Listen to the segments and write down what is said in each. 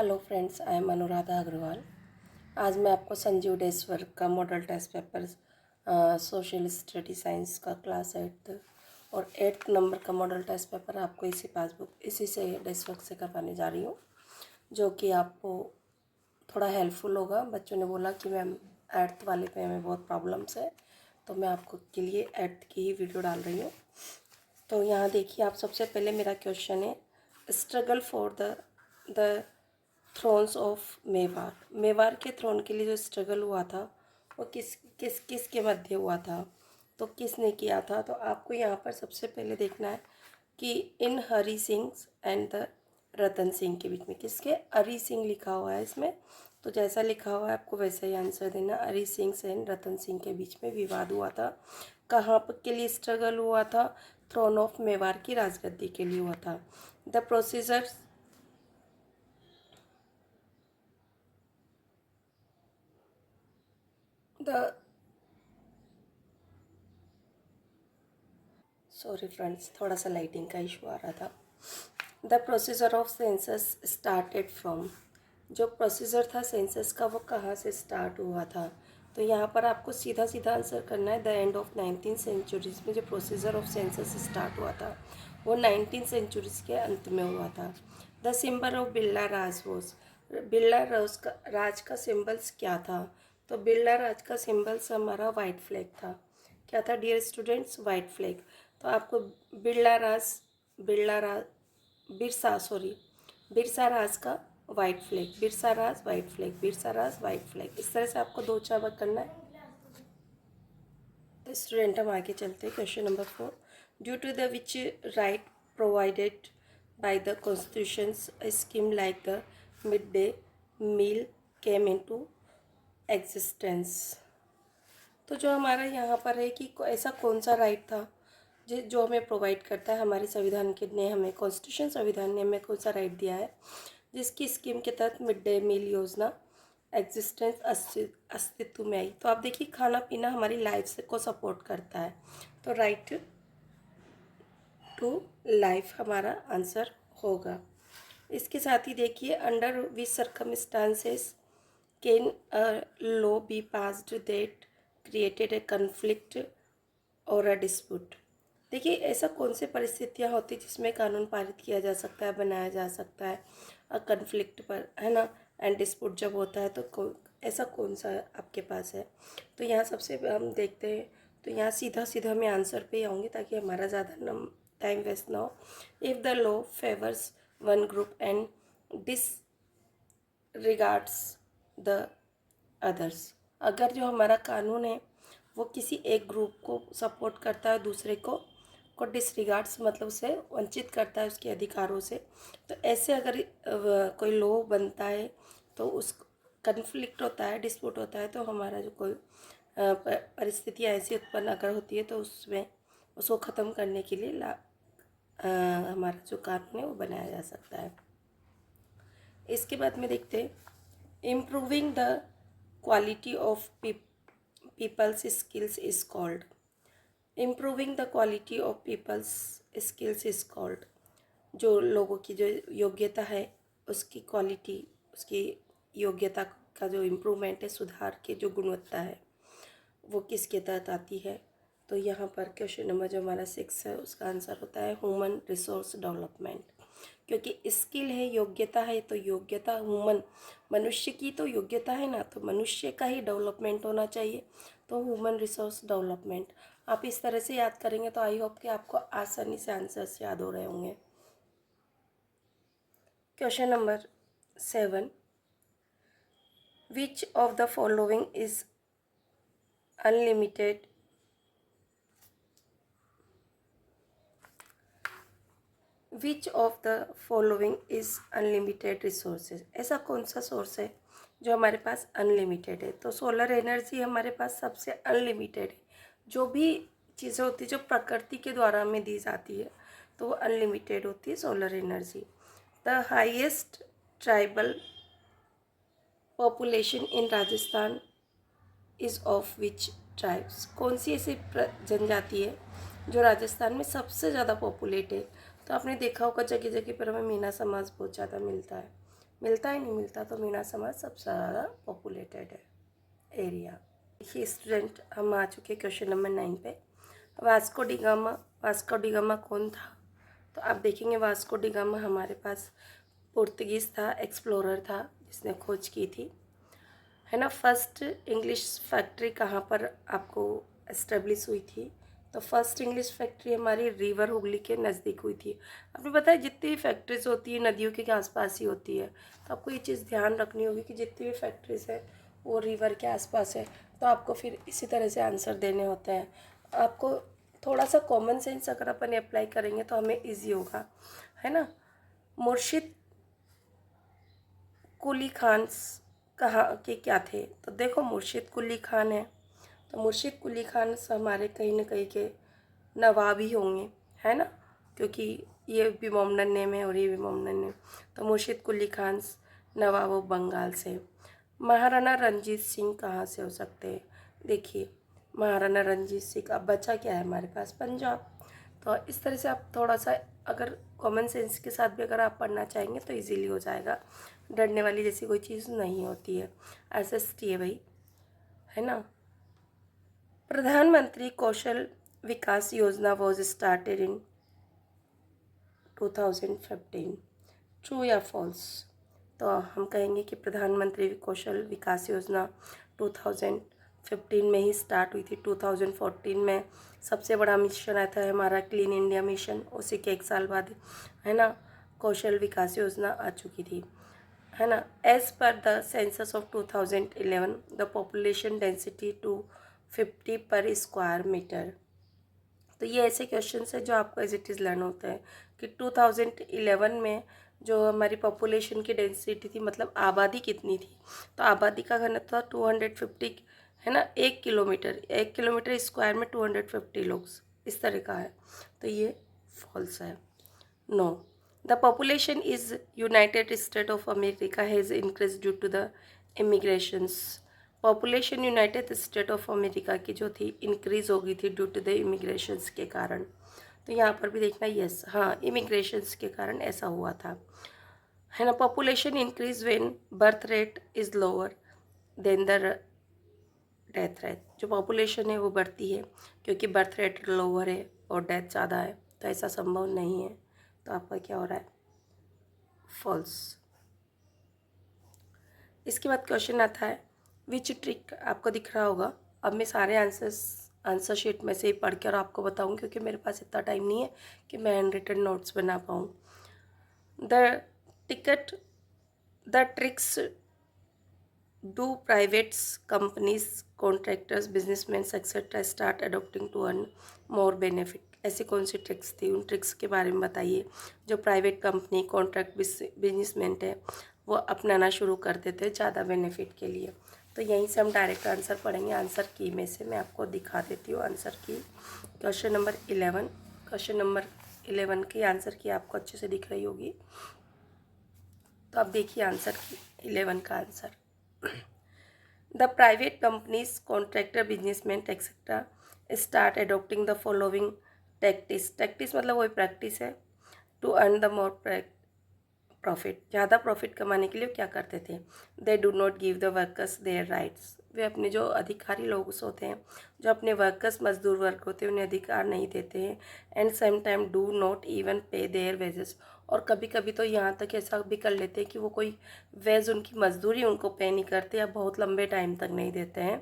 Hello friends, I am Anuradha Agarwal. आज मैं आपको संजीव डेसवर का model test paper social study science का क्लास 8 और 8 नंबर का मॉडल टेस्ट पेपर आपको इसी से डेसवर्क से करवाने जा रही हूँ, जो कि आपको थोड़ा हेल्पफुल होगा। बच्चों ने बोला कि मैम 8th वाले पे हमें बहुत प्रॉब्लम्स है, तो मैं आपको के लिए 8th की ही वीडियो डाल रही हूँ। तो यहाँ देखिए, आप सबसे पहले मेरा क्वेश्चन है, struggle for the thrones of Mewar. Mewar के थ्रोन के लिए जो स्ट्रगल हुआ था वो किस किस किस के मध्य हुआ था, तो किसने किया था। तो आपको यहाँ पर सबसे पहले देखना है कि इन हरि सिंह एंड द रतन सिंह के बीच में, किसके, हरि सिंह लिखा हुआ है इसमें, तो जैसा लिखा हुआ है आपको वैसा ही आंसर देना। हरि सिंह एंड रतन सिंह के बीच में विवाद हुआ था। कहाँ पर के लिए स्ट्रगल हुआ था? थ्रोन ऑफ मेवार की राजगद्दी के लिए हुआ था। The procedure the sorry friends, थोड़ा सा लाइटिंग का इशू आ रहा था। The procedure of census started from, जो प्रोसीजर था सेंसस का वो कहाँ से स्टार्ट हुआ था। तो यहाँ पर आपको सीधा सीधा आंसर करना है। The end of 19th centuries में जो प्रोसीजर ऑफ सेंसस स्टार्ट हुआ था वो 19th सेंचुरीज के अंत में हुआ था। The symbol of Birla Raj was, Birla Raj का सिंबल्स क्या था? तो बिरला राज का सिंबल्स हमारा वाइट फ्लैग था। क्या था डियर स्टूडेंट्स? White flag. तो आपको बिरला राज बिरला राज बिरसा सॉरी बिरसा राज का वाइट फ्लैग, बिरसा राज वाइट फ्लैग, बिरसा राज वाइट फ्लैग, इस तरह से आपको 2-4 बार करना है। तो स्टूडेंट हम आगे चलते हैं। Question number 4, due to the which right provided by the constitution scheme like the mid day meal came into existence. तो जो हमारा यहाँ पर है कि ऐसा कौन सा राइट था जो हमें प्रोवाइड करता है, हमारे संविधान के ने हमें, कॉन्स्टिट्यूशन संविधान ने हमें कौन सा राइट दिया है जिसकी स्कीम के तहत मिड डे मील योजना एग्जिस्टेंस अस्तित्व में आई। तो आप देखिए, खाना पीना हमारी लाइफ से को सपोर्ट करता है, तो राइट टू लाइफ हमारा आंसर होगा। इसके साथ ही देखिए, under which circumstances can a law be passed that created a conflict और अ डिस्प्यूट। देखिए, ऐसा कौन से परिस्थितियाँ होती जिसमें कानून पारित किया जा सकता है, बनाया जा सकता है कन्फ्लिक्ट पर, है ना, एंड डिस्प्यूट जब होता है तो ऐसा कौन सा आपके पास है। तो यहाँ सबसे हम देखते हैं, तो यहाँ सीधा सीधा मैं आंसर पे आऊँगी ताकि हमारा ज़्यादा टाइम वेस्ट ना हो। If the law favours one group and disregards the others, अगर जो हमारा कानून है वो किसी एक ग्रुप को सपोर्ट करता है, दूसरे को डिसरिगार्ड्स मतलब उसे वंचित करता है उसके अधिकारों से, तो ऐसे अगर कोई लॉ बनता है तो उस कन्फ्लिक्ट होता है, डिस्प्यूट होता है, तो हमारा जो कोई परिस्थितियाँ ऐसी उत्पन्न अगर होती है तो उसमें उसको ख़त्म करने के लिए हमारा जो कानून है वो बनाया जा सकता है। इसके बाद में देखते हैं, improving the quality of people's skills is called, improving the quality of people's skills is called, जो लोगों की जो योग्यता है उसकी क्वालिटी, उसकी योग्यता का जो इम्प्रूवमेंट है, सुधार की जो गुणवत्ता है वो किसके तहत आती है। तो यहाँ पर क्वेश्चन नंबर जो हमारा 6 है उसका आंसर होता है ह्यूमन रिसोर्स डेवलपमेंट, क्योंकि स्किल है, योग्यता है, तो योग्यता मनुष्य की तो योग्यता है ना, तो मनुष्य का ही डेवलपमेंट होना चाहिए, तो ह्यूमन रिसोर्स डेवलपमेंट। आप इस तरह से याद करेंगे तो आई होप कि आपको आसानी से आंसर्स याद हो रहे होंगे। Question number 7, which of the following is unlimited which of the following is unlimited resources, ऐसा कौन सा सोर्स है जो हमारे पास अनलिमिटेड है। तो सोलर एनर्जी हमारे पास सबसे अनलिमिटेड है। जो भी चीज़ें होती है जो प्रकृति के द्वारा हमें दी जाती है तो वो अनलिमिटेड होती है solar energy. The highest tribal population in Rajasthan is of which tribes, कौन सी ऐसी जनजाति है जो राजस्थान में सबसे ज़्यादा पॉपुलेट है। तो आपने देखा होगा जगह जगह पर हमें मीना समाज बहुत ज़्यादा मिलता है, मिलता ही नहीं मिलता, तो मीना समाज सबसे ज़्यादा पॉपुलेटेड है एरिया। देखिए स्टूडेंट, हम आ चुके क्वेश्चन नंबर 9 पे। Vasco D gamma, Vasco D gamma कौन था? तो आप देखेंगे वास्को डी गामा हमारे पास पुर्तगीज़ था, एक्सप्लोरर था जिसने खोज की थी, है ना। फर्स्ट इंग्लिश फैक्ट्री कहाँ पर आपको एस्टेब्लिश हुई थी? तो फर्स्ट इंग्लिश फैक्ट्री हमारी रिवर हुगली के नज़दीक हुई थी। आपने पता है जितनी भी फैक्ट्रीज होती है नदियों के आसपास ही होती है, तो आपको ये चीज़ ध्यान रखनी होगी कि जितनी भी फैक्ट्रीज है वो रिवर के आसपास है। तो आपको फिर इसी तरह से आंसर देने होते हैं। आपको थोड़ा सा कॉमन सेंस अगर अपन अप्लाई करेंगे तो हमें ईजी होगा, है ना। मुर्शिद कुली खान कहाँ के क्या थे? तो देखो मुर्शिद कुली खान है, तो मुर्शिद कुली खान हमारे कहीं ना कहीं के नवाब ही होंगे, है ना, क्योंकि ये भी मोमडन नेम है और ये भी मोमडन नेम। तो मुर्शिद कुली खान नवाब ऑफ बंगाल से। महाराणा रंजीत सिंह कहाँ से हो सकते हैं? देखिए महाराणा रंजीत सिंह, अब बचा क्या है हमारे पास? पंजाब। तो इस तरह से आप थोड़ा सा अगर कॉमन सेंस के साथ भी अगर आप पढ़ना चाहेंगे तो इजीली हो जाएगा। डरने वाली जैसी कोई चीज़ नहीं होती है, SST है भाई, है ना। प्रधानमंत्री कौशल विकास योजना वॉज स्टार्टेड इन 2015, ट्रू या फॉल्स? तो हम कहेंगे कि प्रधानमंत्री कौशल विकास योजना 2015 में ही स्टार्ट हुई थी। 2014 में सबसे बड़ा मिशन आया था हमारा क्लीन इंडिया मिशन, उसी के 1 साल बाद, है ना, कौशल विकास योजना आ चुकी थी, है ना। As per the census of 2011 the population density 250 per square metre. तो ये ऐसे क्वेश्चन है जो आपको एज इट इज़ लर्न होता है कि 2011 में जो हमारी पॉपुलेशन की डेंसिटी थी, मतलब आबादी कितनी थी, तो आबादी का घनत्व था 250, है ना। 1 किलोमीटर स्क्वायर में 250 लोग, इस तरह का है, तो ये फॉल्स है। No, the population is United State of America has increase due to the immigrations. Population United State of America की जो थी इंक्रीज़ हो गई थी ड्यू टू द इमिग्रेशंस के कारण। तो यहाँ पर भी देखना, यस, हाँ, इमिग्रेशंस के कारण ऐसा हुआ था, है ना। Population increase when birth rate is lower than the death rate. जो पॉपुलेशन है वो बढ़ती है क्योंकि बर्थ रेट लोअर है और डेथ ज़्यादा है, तो ऐसा संभव नहीं है। तो आपका क्या हो रहा है? फॉल्स। इसके बाद क्वेश्चन आता है विच ट्रिक, आपको दिख रहा होगा। अब मैं सारे आंसर शीट में से ही पढ़ कर आपको बताऊँ, क्योंकि मेरे पास इतना टाइम नहीं है कि मैं हैंड रिटन नोट्स बना पाऊँ। The tricks do privates companies contractors businessman etcetera start adopting to earn more benefit. ऐसी कौन सी ट्रिक्स थी? उन ट्रिक्स के बारे में बताइए जो प्राइवेट कंपनी कॉन्ट्रैक्ट बिजनेसमैन है वो अपनाना शुरू कर देते हैं ज़्यादा बेनिफिट के लिए। तो यहीं से हम डायरेक्ट आंसर पढ़ेंगे। आंसर की में से मैं आपको दिखा देती हूँ आंसर की। क्वेश्चन नंबर 11 की आंसर की आपको अच्छे से दिख रही होगी। तो अब देखिए आंसर की 11 का answer. The private companies, contractor, businessmen, etc. start adopting the following tactics. Tactics मतलब वही प्रैक्टिस है। To earn the more profit, ज़्यादा प्रॉफिट कमाने के लिए क्या करते थे? They do not give the workers their rights. वे अपने जो अधिकारी लोग होते हैं, जो अपने वर्कर्स मजदूर वर्ग होते हैं, उन्हें अधिकार नहीं देते हैं। And some time do not even pay their wages. और कभी कभी तो यहाँ तक ऐसा भी कर लेते हैं कि वो कोई वेज, उनकी मजदूरी उनको पे नहीं करते या बहुत लंबे टाइम तक नहीं देते हैं।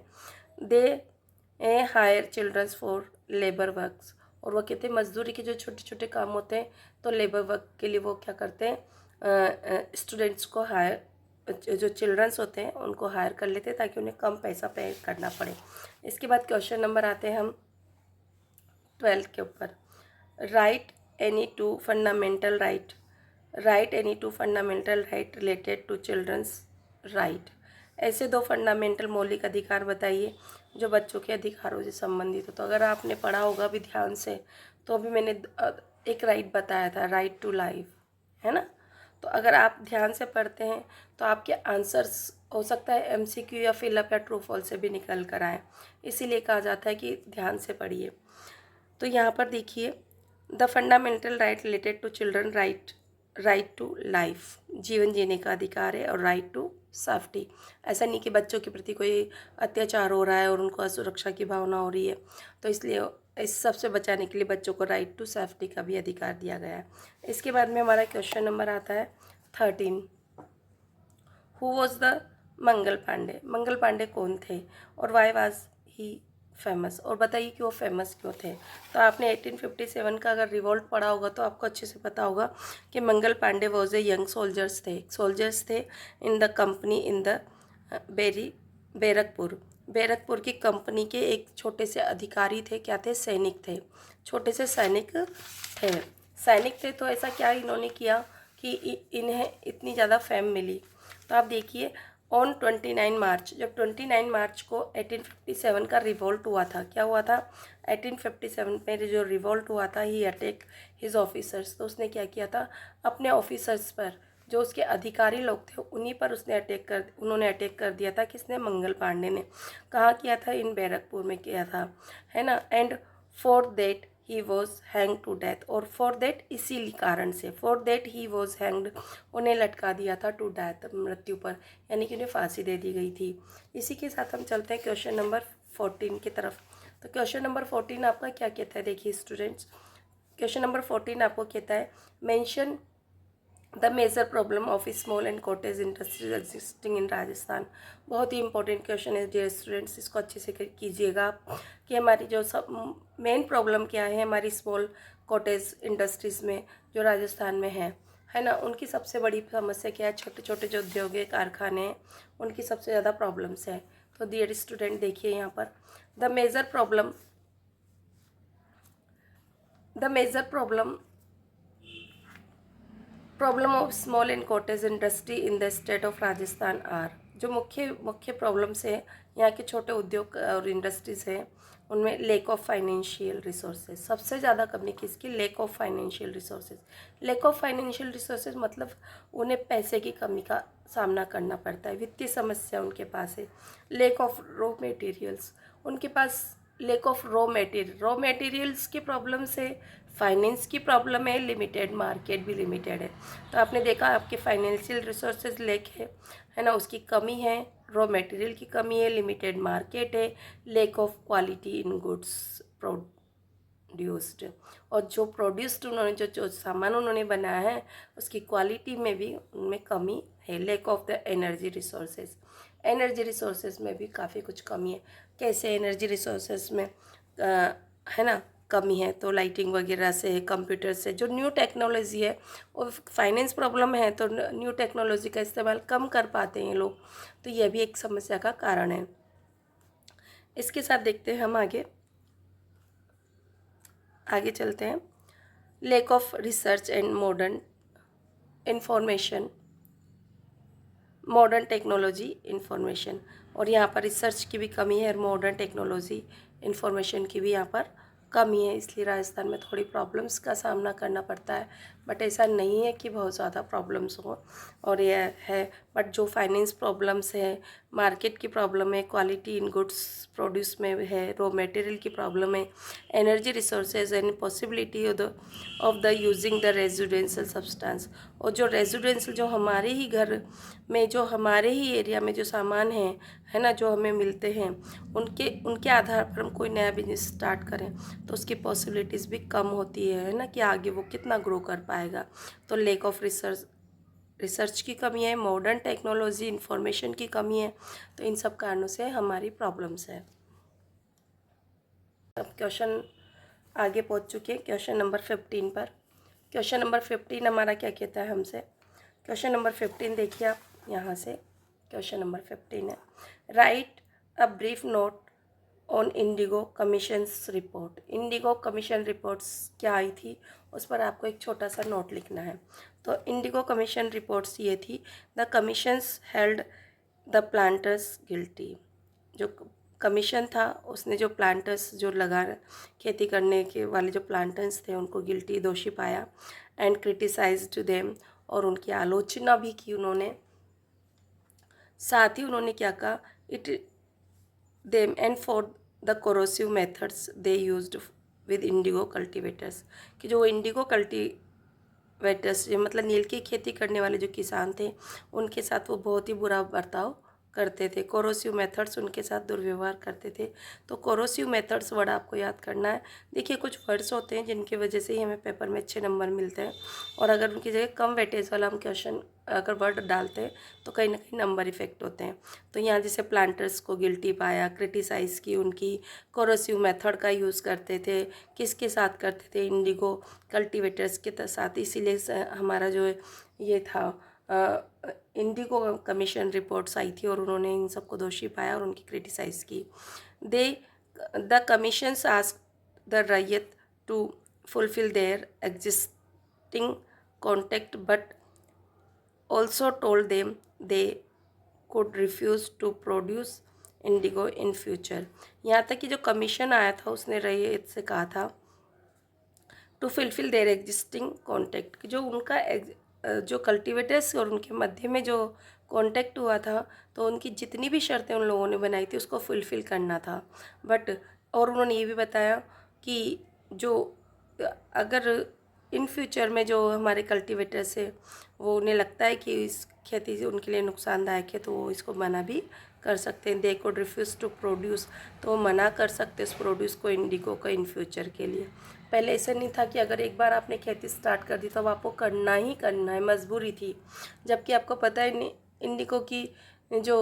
They hire childrens for labour works. और वो कहते हैं मजदूरी के जो छोटे छोटे काम होते हैं, तो लेबर वर्क के लिए वो क्या करते हैं, स्टूडेंट्स को हायर, जो चिल्ड्रंस होते हैं उनको हायर कर लेते हैं ताकि उन्हें कम पैसा पे करना पड़े। इसके बाद क्वेश्चन नंबर आते हैं हम 12 के ऊपर। Write any two fundamental right related to children's right. ऐसे 2 फंडामेंटल मौलिक अधिकार बताइए जो बच्चों के अधिकारों से संबंधित हो। तो अगर आपने पढ़ा होगा भी ध्यान से, तो अभी मैंने एक राइट बताया था, राइट टू लाइफ, है ना। तो अगर आप ध्यान से पढ़ते हैं तो आपके आंसर्स हो सकता है MCQ या फिलअप या ट्रू फॉल्स से भी निकल कर आए, इसीलिए कहा जाता है कि ध्यान से पढ़िए। तो यहाँ पर देखिए the fundamental right related to children right right to life, जीवन जीने का अधिकार है, और राइट टू सेफ्टी। ऐसा नहीं कि बच्चों के प्रति कोई अत्याचार हो रहा है और उनको असुरक्षा की भावना हो रही है, तो इसलिए इस सब से बचाने के लिए बच्चों को राइट टू सेफ्टी का भी अधिकार दिया गया है। इसके बाद में हमारा क्वेश्चन नंबर आता है 13। Who was the Mangal Pandey? Mangal Pandey कौन थे और वाई वाज ही फेमस? और बताइए कि वो फेमस क्यों थे। तो आपने 1857 का अगर रिवॉल्ट पढ़ा होगा तो आपको अच्छे से पता होगा कि Mangal Pandey was a young soldiers थे in the company in the Barrackpore की कंपनी के एक छोटे से अधिकारी थे। क्या थे? सैनिक थे, छोटे से सैनिक थे। सैनिक थे तो ऐसा क्या इन्होंने किया कि इन्हें इतनी ज़्यादा फेम मिली। तो आप देखिए, ऑन 29 मार्च, जब 29 मार्च को 1857 का रिवॉल्ट हुआ था, क्या हुआ था? 1857 में जो रिवॉल्ट हुआ था, ही अटैक हिज ऑफिसर्स। तो उसने क्या किया था? अपने ऑफिसर्स पर, जो उसके अधिकारी लोग थे, उन्हीं पर उन्होंने अटैक कर दिया था। किसने? मंगल पांडे ने। कहाँ किया था? इन बैरकपुर में किया था, है ना। And for that he was hang to death, और फॉर देट इसी कारण से, for that he was hanged, उन्हें लटका दिया था टू डेथ, मृत्यु पर, यानी कि उन्हें फांसी दे दी गई थी। इसी के साथ हम चलते हैं क्वेश्चन नंबर 14 की तरफ। तो क्वेश्चन नंबर 14 आपका क्या कहता है? देखिए स्टूडेंट्स, क्वेश्चन नंबर 14 आपको कहता है mention the major problem of small and cottage industries existing in Rajasthan. बहुत ही इंपॉर्टेंट क्वेश्चन है डियर स्टूडेंट्स, इसको अच्छे से कीजिएगा आप कि हमारी जो सब मेन प्रॉब्लम क्या है हमारी स्मॉल कॉटेज इंडस्ट्रीज़ में जो राजस्थान में है ना। उनकी सबसे बड़ी समस्या क्या है? छोटे छोटे जो उद्योग है, कारखाने हैं, उनकी सबसे ज़्यादा प्रॉब्लम्स है। तो डियर स्टूडेंट देखिए यहाँ पर, the major problem of small and cottage industry in the state of Rajasthan are. जो मुख्य प्रॉब्लम्स है यहाँ के छोटे उद्योग और इंडस्ट्रीज हैं, उनमें लेक ऑफ फाइनेंशियल रिसोर्सेज। सबसे ज़्यादा कमी किसकी? Lake of financial resources. Lake of financial resources मतलब उन्हें पैसे की कमी का सामना करना पड़ता है, वित्तीय समस्या उनके पास है। लेक ऑफ रॉ मटेरियल्स, उनके पास लेक ऑफ रॉ मटेरियल्स की प्रॉब्लम से, फाइनेंस की प्रॉब्लम है, लिमिटेड मार्केट भी लिमिटेड है। तो आपने देखा आपके फाइनेंशियल रिसोर्सेज लेक है ना, उसकी कमी है, रॉ मटेरियल की कमी है, लिमिटेड मार्केट है, lake of quality in goods produced, और जो प्रोड्यूस्ड उन्होंने जो सामान उन्होंने बनाया है उसकी क्वालिटी में भी उनमें कमी है। Lake of the energy resources में भी काफ़ी कुछ कमी है। कैसे एनर्जी रिसोर्सेज में है ना कमी है? तो लाइटिंग वगैरह से, कंप्यूटर से, जो न्यू टेक्नोलॉजी है, और फाइनेंस प्रॉब्लम है तो न्यू टेक्नोलॉजी का इस्तेमाल कम कर पाते हैं लोग, तो यह भी एक समस्या का कारण है। इसके साथ देखते हैं हम आगे चलते हैं। Lake of research and modern technology information, और यहाँ पर रिसर्च की भी कमी है और मॉडर्न टेक्नोलॉजी इंफॉर्मेशन की भी यहाँ पर कमी है, इसलिए राजस्थान में थोड़ी प्रॉब्लम्स का सामना करना पड़ता है। बट ऐसा नहीं है कि बहुत ज़्यादा प्रॉब्लम्स हो, और यह है, बट जो फाइनेंस प्रॉब्लम्स है, मार्केट की प्रॉब्लम है, क्वालिटी इन गुड्स प्रोड्यूस में है, रॉ मटेरियल की प्रॉब्लम है, energy resources and possibility of the using the residential substance, और जो रेजिडेंशियल, जो हमारे ही घर में, जो हमारे ही एरिया में जो सामान है ना, जो हमें मिलते हैं, उनके आधार पर हम कोई नया बिजनेस स्टार्ट करें तो उसकी पॉसिबिलिटीज़ भी कम होती है ना, कि आगे वो कितना ग्रो कर पाएगा। तो लेक ऑफ रिसर्च की कमी है, मॉडर्न टेक्नोलॉजी इंफॉर्मेशन की कमी है, तो इन सब कारणों से हमारी प्रॉब्लम्स है। अब क्वेश्चन आगे पहुंच चुके हैं क्वेश्चन नंबर 15 पर। क्वेश्चन नंबर 15 हमारा क्या कहता है हमसे? क्वेश्चन नंबर 15 देखिए आप यहाँ से, क्वेश्चन नंबर 15 है, right a brief note on Indigo commissions report. Indigo commission reports क्या आई थी उस पर आपको एक छोटा सा नोट लिखना है। तो इंडिगो कमीशन रिपोर्ट्स ये थी, the commissions held the planters guilty. जो कमीशन था उसने जो प्लांटर्स, जो खेती करने के वाले जो प्लांटर्स थे, उनको गिल्टी, दोषी पाया, एंड क्रिटिसाइज्ड देम, और उनकी आलोचना भी की उन्होंने। साथ ही उन्होंने क्या कहा? It them and for the corrosive methods they used with Indigo cultivators, कि जो इंडिगो वेटर्स, मतलब नील की खेती करने वाले जो किसान थे उनके साथ वो बहुत ही बुरा बर्ताव करते थे। कोरोसिव मेथड्स, उनके साथ दुर्व्यवहार करते थे। तो कोरोसिव मेथड्स वर्ड आपको याद करना है। देखिए कुछ वर्ड्स होते हैं जिनकी वजह से ही हमें पेपर में अच्छे नंबर मिलते हैं, और अगर उनकी जगह कम वेटेज वाला हम क्वेश्चन अगर वर्ड डालते हैं तो कहीं ना कहीं नंबर इफेक्ट होते हैं। तो यहाँ जैसे प्लांटर्स को गिल्टी पाया, क्रिटिसाइज़ की, उनकी कोरोसिव मेथड का यूज़ करते थे, किसके साथ करते थे, इंडिगो कल्टीवेटर्स के साथ। इसीलिए हमारा जो ये था इंडिगो कमीशन रिपोर्ट्स आई थी और उन्होंने इन सबको दोषी पाया और उनकी क्रिटिसाइज़ की। They the commissions ask the ryot to fulfil their existing contract but also told them they could refuse to produce indigo in future. यहाँ तक कि जो कमीशन आया था उसने रैयत से कहा था to fulfil their existing contract, जो उनका जो कल्टीवेटर्स और उनके मध्य में जो कॉन्टैक्ट हुआ था तो उनकी जितनी भी शर्तें उन लोगों ने बनाई थी उसको फुलफ़िल करना था। बट और उन्होंने ये भी बताया कि जो अगर इन फ्यूचर में जो हमारे कल्टीवेटर्स है वो उन्हें लगता है कि इस खेती से उनके लिए नुकसानदायक है तो वो इसको मना भी कर सकते हैं। दे कोड रिफ्यूज़ टू प्रोड्यूस, तो वो मना कर सकते हैं उस प्रोड्यूस को इंडिगो का इन फ्यूचर के लिए। पहले ऐसा नहीं था कि अगर एक बार आपने खेती स्टार्ट कर दी तो अब आपको करना ही करना है, मजबूरी थी। जबकि आपको पता है इंडिगो की जो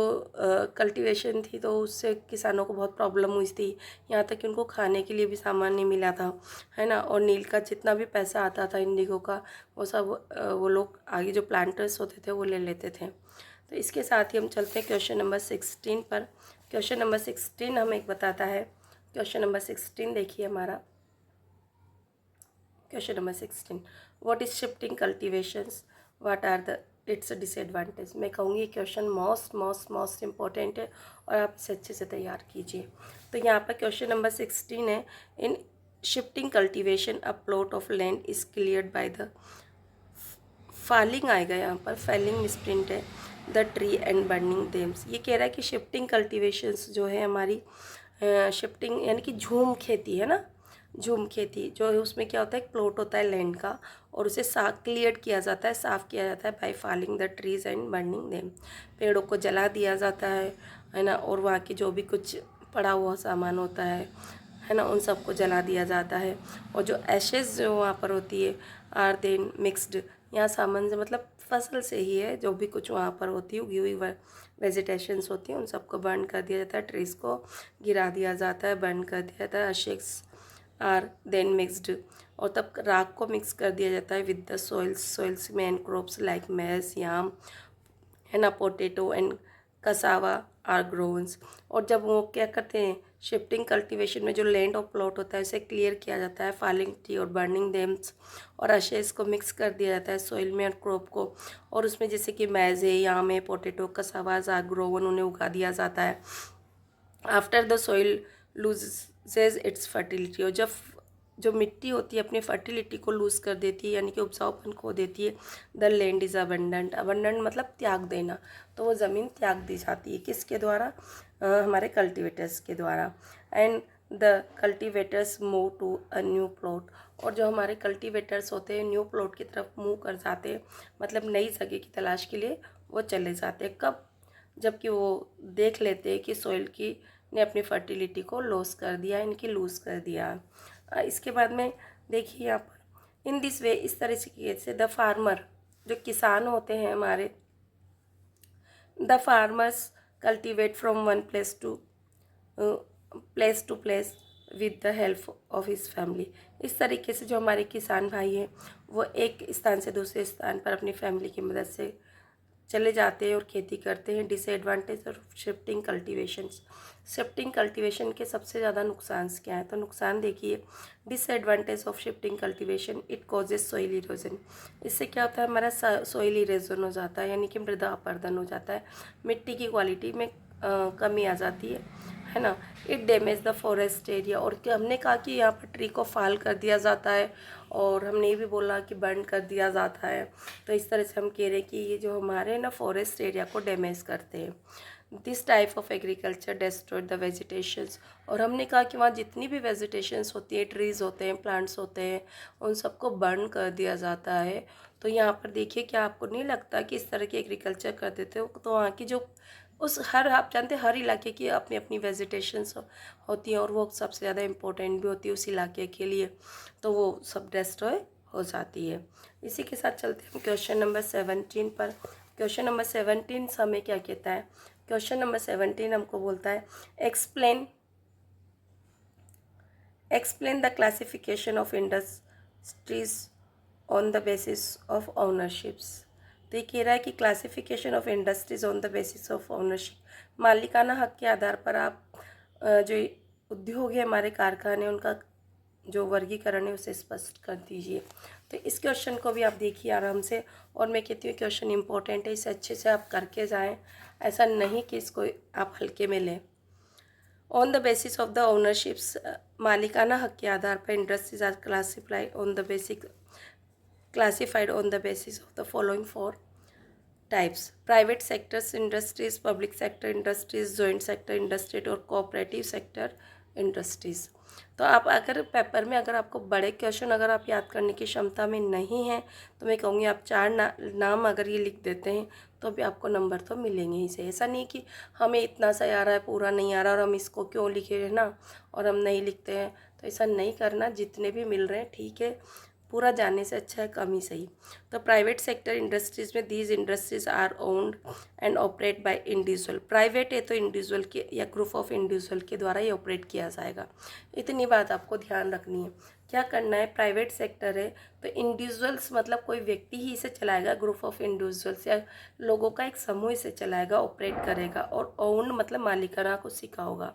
कल्टीवेशन थी तो उससे किसानों को बहुत प्रॉब्लम हुई थी, यहाँ तक कि उनको खाने के लिए भी सामान नहीं मिला था, है ना। और नील का जितना भी पैसा आता था इंडिगो का वो सब वो लोग आगे जो प्लांटर्स होते थे वो ले लेते थे। तो इसके साथ ही हम चलते हैं क्वेश्चन नंबर 16 पर। क्वेश्चन नंबर 16 हमें एक बताता है, क्वेश्चन नंबर 16 देखिए हमारा। Question number 16, what is shifting cultivations, what are the its disadvantage. मैं कहूँगी क्वेश्चन मोस्ट इम्पॉर्टेंट है और आप इसे अच्छे से तैयार कीजिए। तो यहाँ पर क्वेश्चन नंबर 16 है, in shifting cultivation a plot of land is cleared by the falling आएगा, यहाँ पर फेलिंग मिसप्रिंट है, द ट्री एंड बर्निंग देम्स। ये कह रहा है कि शिफ्टिंग कल्टीवेशंस जो है हमारी शिफ्टिंग यानी कि झूम खेती है ना, झूम खेती जो है उसमें क्या होता है, एक प्लॉट होता है लैंड का और उसे साफ क्लियर किया जाता है, साफ़ किया जाता है by falling the trees and burning them. पेड़ों को जला दिया जाता है ना, और वहाँ की जो भी कुछ पड़ा हुआ सामान होता है ना, उन सबको जला दिया जाता है। और जो एशेज़ जो वहाँ पर होती है आर देन मिक्सड, यहाँ सामान से मतलब फसल से ही है, जो भी कुछ वहाँ पर होती है उगी हुई वेजिटेशंस होती हैं उन सबको बर्न कर दिया जाता है, ट्रीज़ को गिरा दिया जाता है, बर्न कर दिया जाता है। एशेज़ आर देन मिक्सड, और तब राख को मिक्स कर दिया जाता है विद द सोइल्स में एंड क्रॉप्स लाइक मैस, याम, है ना, पोटैटो एंड कसावा आर ग्रोन्स। और जब वो क्या करते हैं शिफ्टिंग कल्टीवेशन में जो लैंड और प्लॉट होता है उसे क्लियर किया जाता है, फॉलिंग ट्री और बर्निंग देम्स, और अशेज़ को मिक्स कर दिया जाता है सोइल में और क्रॉप को, और उसमें जैसे कि मैज़ है, याम है, पोटैटो, कसावाज आर ग्रोवन, उन्हें उगा दिया जाता है। After the soil loses it's fertility, और जब जो मिट्टी होती है अपनी फर्टिलिटी को लूज़ कर देती है यानी कि उपजाऊपन खो देती है, the land is abundant, abundant मतलब त्याग देना, तो वो ज़मीन त्याग दी जाती है किसके द्वारा, हमारे कल्टीवेटर्स के द्वारा। And the cultivators move to a new plot, और जो हमारे कल्टीवेटर्स होते हैं न्यू प्लॉट की तरफ मूव कर जाते हैं, मतलब नई जगह की तलाश के लिए वो चले जाते हैं। कब, जबकि वो देख लेते हैं कि सॉइल की ने अपनी फर्टिलिटी को लॉस कर दिया, इनकी लूज़ कर दिया। इसके बाद में देखिए यहाँ पर इन दिस वे, इस तरीके से द फार्मर, जो किसान होते हैं हमारे, the farmers cultivate from one place to place with the help of his family. इस तरीके से जो हमारे किसान भाई हैं वो एक स्थान से दूसरे स्थान पर अपनी फैमिली की मदद से चले जाते हैं और खेती करते हैं। Disadvantage of shifting cultivations, shifting cultivation के सबसे ज़्यादा नुकसान क्या है, तो नुकसान देखिए, disadvantage of shifting cultivation, it causes soil erosion, इससे क्या होता है हमारा सॉइल इरोजन हो जाता है यानी कि मृदा अपरदन हो जाता है, मिट्टी की क्वालिटी में कमी आ जाती है ना। It damage the forest area, और क्या हमने कहा कि यहाँ पर ट्री को फाल कर दिया जाता है और हमने ये भी बोला कि बर्न कर दिया जाता है, तो इस तरह से हम कह रहे हैं कि ये जो हमारे ना फॉरेस्ट एरिया को डैमेज करते हैं। This type of agriculture destroyed the vegetations, और हमने कहा कि वहाँ जितनी भी वेजिटेशंस होती है, ट्रीज़ होते हैं, प्लांट्स होते हैं, उन सबको बर्न कर दिया जाता है। तो यहाँ पर देखिए, क्या आपको नहीं लगता कि इस तरह की एग्रीकल्चर कर देते हो तो वहाँ की जो उस हर, आप जानते हैं हर इलाके की अपनी अपनी वेजिटेशंस होती हैं और वो सबसे ज़्यादा इम्पोर्टेंट भी होती है उस इलाके के लिए, तो वो सब डिस्ट्रॉय हो जाती है। इसी के साथ चलते हैं हम क्वेश्चन नंबर 17 पर। क्वेश्चन नंबर 17 हमें क्या कहता है? क्वेश्चन नंबर 17 हमको बोलता है explain the classification of industries on the basis of ownerships. तो ये कह रहा है कि classification of industries on the basis of ownership, मालिकाना हक के आधार पर आप जो उद्योग है, हमारे कारखाने, उनका जो वर्गीकरण है उसे स्पष्ट कर दीजिए। तो इस क्वेश्चन को भी आप देखिए आराम से, और मैं कहती हूँ क्वेश्चन इंपॉर्टेंट है, इसे अच्छे से आप करके जाएं, ऐसा नहीं कि इसको आप हल्के में लें। On the basis of the ownerships, मालिकाना हक के आधार पर industries are classified on the basis of the following four types: private sectors industries, public sector industries, joint sector industry और cooperative sector industries। तो आप अगर पेपर में, अगर आपको बड़े क्वेश्चन अगर आप याद करने की क्षमता में नहीं है तो मैं कहूँगी आप चार नाम अगर ये लिख देते हैं तो भी आपको नंबर तो मिलेंगे ही से। ऐसा नहीं कि हमें इतना सा आ रहा है, पूरा नहीं आ रहा और हम इसको क्यों लिखे है ना, और हम नहीं लिखते हैं, तो ऐसा नहीं करना। जितने भी मिल रहे हैं ठीक है, पूरा जानने से अच्छा है कम ही सही। तो प्राइवेट सेक्टर इंडस्ट्रीज में these industries are owned and operate by individual. Private है तो इंडिविजुअल के या ग्रुप ऑफ इंडिविजुअल के द्वारा ही ऑपरेट किया जाएगा। इतनी बात आपको ध्यान रखनी है। क्या करना है? प्राइवेट सेक्टर है तो इंडिविजुअल्स मतलब कोई व्यक्ति ही इसे चलाएगा, ग्रुप ऑफ इंडिविजुअल्स या लोगों का एक समूह इसे चलाएगा, ऑपरेट करेगा। और ओन्ड मतलब मालिकाना को सीखा होगा,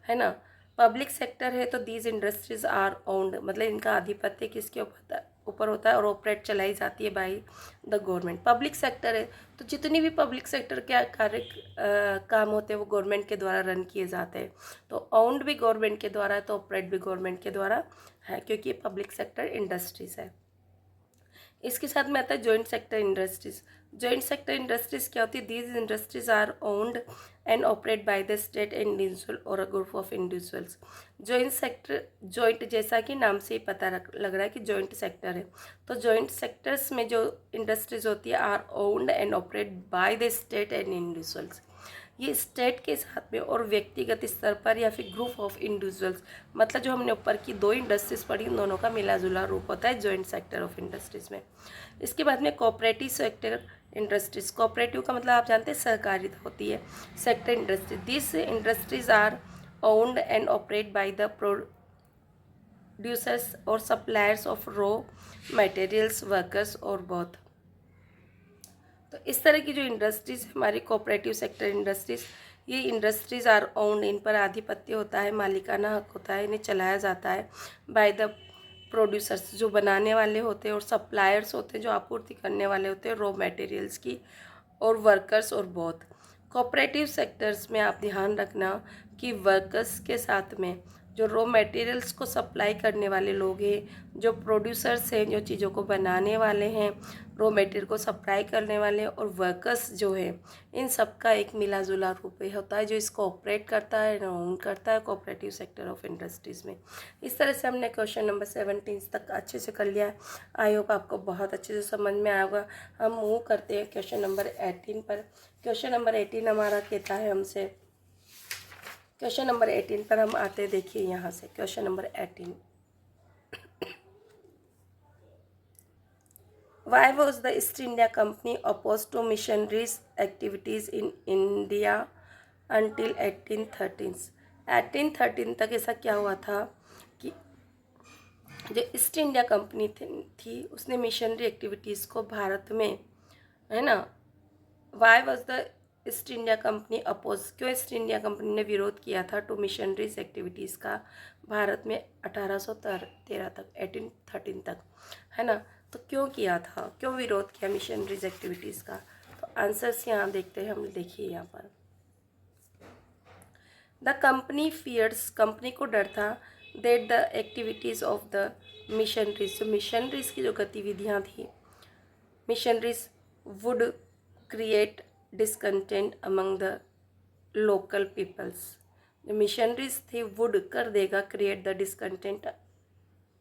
है ना। पब्लिक सेक्टर है तो दीज इंडस्ट्रीज आर ओन्ड मतलब इनका आधिपत्य किसके ऊपर होता है और ऑपरेट चलाई जाती है by the government. Public sector है तो जितनी भी पब्लिक सेक्टर के कार्य काम होते हैं वो गवर्नमेंट के द्वारा रन किए जाते हैं। तो ओन्ड भी गवर्नमेंट के द्वारा है तो ऑपरेट भी गवर्नमेंट के द्वारा है, क्योंकि ये पब्लिक सेक्टर इंडस्ट्रीज है। इसके साथ में आता है joint sector industries. Joint sector industries क्या होती है? These industries are owned and operate by the state individual और a group of individuals. Joint sector, joint जैसा कि नाम से ही पता लग रहा है कि जॉइंट सेक्टर है, तो जॉइंट सेक्टर्स में जो इंडस्ट्रीज होती है are owned and operate by the state and individuals. ये स्टेट के साथ में और व्यक्तिगत स्तर पर या फिर ग्रुप ऑफ इंडिविजुअल्स, मतलब जो हमने ऊपर की दो इंडस्ट्रीज पढ़ी उन दोनों का मिला जुला रूप होता है जॉइंट सेक्टर ऑफ इंडस्ट्रीज में। इसके बाद में कोऑपरेटिव सेक्टर इंडस्ट्रीज। कोऑपरेटिव का मतलब आप जानते हैं सहकारिता होती है। Sector industry, this industries are owned and operate by the producers और suppliers of raw materials, workers और बोथ। तो इस तरह की जो इंडस्ट्रीज हमारी कोऑपरेटिव सेक्टर इंडस्ट्रीज, ये इंडस्ट्रीज आर ओन्ड, इन पर आधिपत्य होता है, मालिकाना हक होता है, इन्हें चलाया जाता है बाय द प्रोड्यूसर्स जो बनाने वाले होते हैं, और सप्लायर्स होते हैं जो आपूर्ति करने वाले होते हैं रॉ मटेरियल्स की, और वर्कर्स और बोथ। कोऑपरेटिव सेक्टर्स में आप ध्यान रखना कि वर्कर्स के साथ में जो रॉ मटेरियल्स को सप्लाई करने वाले लोग हैं, जो प्रोड्यूसर्स हैं, जो चीज़ों को बनाने वाले हैं, रॉ मटेरियल को सप्लाई करने वाले, और वर्कर्स जो है, इन सब का एक मिला जुला रूप होता है जो इसको ऑपरेट करता है, ओन करता है कोऑपरेटिव सेक्टर ऑफ इंडस्ट्रीज़ में। इस तरह से हमने क्वेश्चन नंबर 17 तक अच्छे से कर लिया है। आई होप आपको बहुत अच्छे से समझ में आया होगा। हम मूव करते हैं क्वेश्चन नंबर 18 पर। क्वेश्चन नंबर 18 हमारा कहता है हमसे, क्वेश्चन नंबर 18 पर हम आते हैं। देखिए यहाँ से question number 18, Why was the East India Company opposed to missionaries' activities in India until 1813? 1813 तक ऐसा क्या हुआ था कि जो ईस्ट इंडिया कंपनी थी उसने मिशनरी एक्टिविटीज़ को भारत में, है ना, why was the East India Company oppose, क्यों ईस्ट इंडिया कंपनी ने विरोध किया था टू मिशनरीज एक्टिविटीज़ का भारत में 1813 तक, 1813 तक, है ना। तो क्यों किया था, क्यों विरोध किया मिशनरीज एक्टिविटीज़ का? तो आंसर्स यहाँ देखते हैं हम। देखिए यहाँ पर, द कंपनी फियर्स, कंपनी को डर था, that the activities of the missionaries, जो मिशनरीज की जो गतिविधियाँ थी, missionaries would create discontent among the local peoples. जो मिशनरीज थी वुड कर देगा, क्रिएट द डिसकंटेंट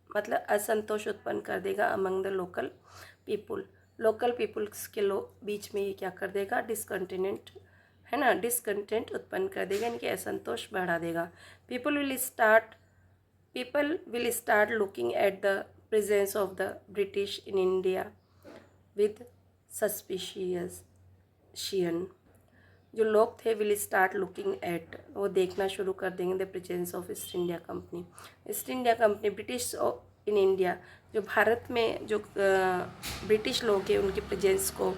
मतलब असंतोष उत्पन्न कर देगा, among the local people, local peoples के बीच में ये क्या कर देगा, डिसकंटेंट, है ना, डिसकंटेंट उत्पन्न कर देगा, इनके असंतोष बढ़ा देगा। People will start looking at the presence of the British in India with suspicion. जो लोग थे विल स्टार्ट लुकिंग एट, वो देखना शुरू कर देंगे the presence of east India company. East India company British in India, जो भारत में जो ब्रिटिश लोग हैं उनकी प्रेजेंस को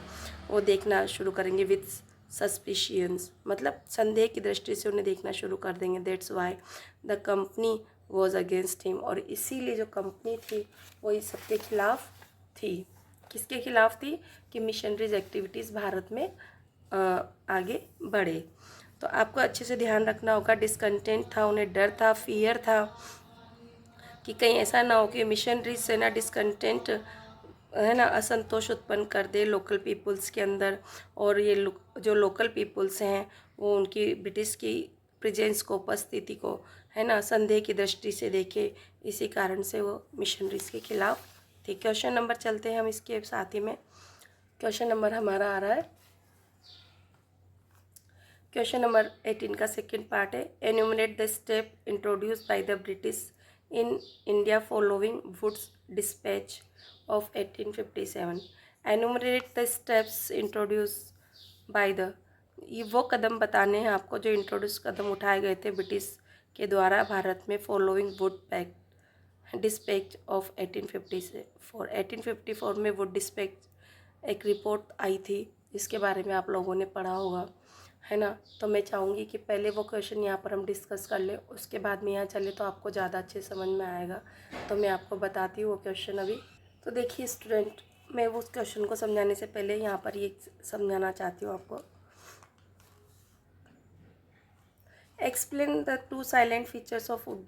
वो देखना शुरू करेंगे विथ सस्पिशियंस, मतलब संदेह की दृष्टि से उन्हें देखना शुरू कर देंगे। That's why the company was against him, और इसीलिए जो कंपनी थी वो इस सबके खिलाफ थी। किसके खिलाफ थी, कि मिशनरीज एक्टिविटीज़ भारत में आगे बढ़े। तो आपको अच्छे से ध्यान रखना होगा, डिसकंटेंट था, उन्हें डर था, फियर था कि कहीं ऐसा ना हो कि मिशनरीज से ना डिसकंटेंट, है ना, असंतोष उत्पन्न कर दे लोकल पीपल्स के अंदर, और ये जो लोकल पीपल्स हैं वो उनकी ब्रिटिश की प्रेजेंस को, उपस्थिति को, है ना, संदेह की दृष्टि से देखे, इसी कारण से वो मिशनरीज के खिलाफ थी। क्वेश्चन नंबर चलते हैं हम इसके साथ ही में। क्वेश्चन नंबर हमारा आ रहा है, क्वेश्चन नंबर 18 का सेकेंड पार्ट है, enumerate the step introduced by the British in India following Wood's dispatch of 1857। Enumerate the steps introduce by the, ये वो कदम बताने हैं आपको जो इंट्रोड्यूस कदम उठाए गए थे ब्रिटिश के द्वारा भारत में, following Wood pact dispatch of 1854। 1854 में वुड डिस्पैच एक रिपोर्ट आई थी जिसके बारे में आप लोगों ने पढ़ा होगा, है ना। तो मैं चाहूँगी कि पहले वो क्वेश्चन यहाँ पर हम डिस्कस कर लें, उसके बाद में यहाँ चले तो आपको ज़्यादा अच्छे समझ में आएगा। तो मैं आपको बताती हूँ वो क्वेश्चन अभी। तो देखिए स्टूडेंट, मैं उस क्वेश्चन को समझाने से पहले यहाँ पर ये समझाना चाहती हूँ आपको। Explain the two silent features of Wood's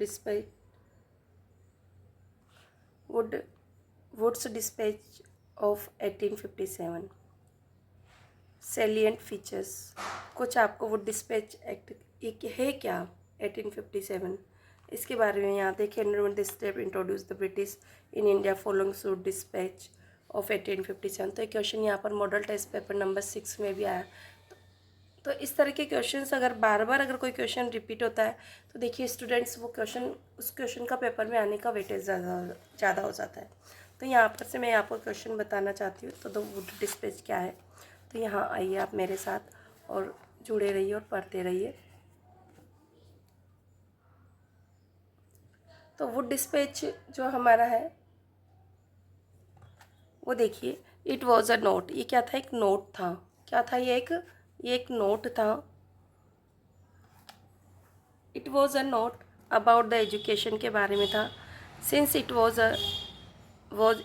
dispatch of 1857। Salient features, कुछ आपको वुड डिस्पैच एक्ट एक है क्या 1857, इसके बारे में यहाँ देखिए। The step introduce the British in India following Wood dispatch of 1857। तो ये क्वेश्चन यहाँ पर मॉडल टेस्ट पेपर नंबर 6 में भी आया। तो इस तरह के क्वेश्चंस अगर बार बार अगर कोई क्वेश्चन रिपीट होता है तो देखिए स्टूडेंट्स, वो क्वेश्चन उस क्वेश्चन का पेपर में आने का वेटेज ज़्यादा हो जाता है। तो यहाँ पर से मैं आपको क्वेश्चन बताना चाहती हूँ। तो द वुड डिस्पैच क्या है, तो यहाँ आइए आप मेरे साथ और जुड़े रहिए और पढ़ते रहिए। तो वुड डिस्पैच जो हमारा है वो देखिए, इट वॉज अ नोट, ये क्या था, एक नोट था। क्या था ये एक नोट था। It was a note about the education के बारे में था। Since it was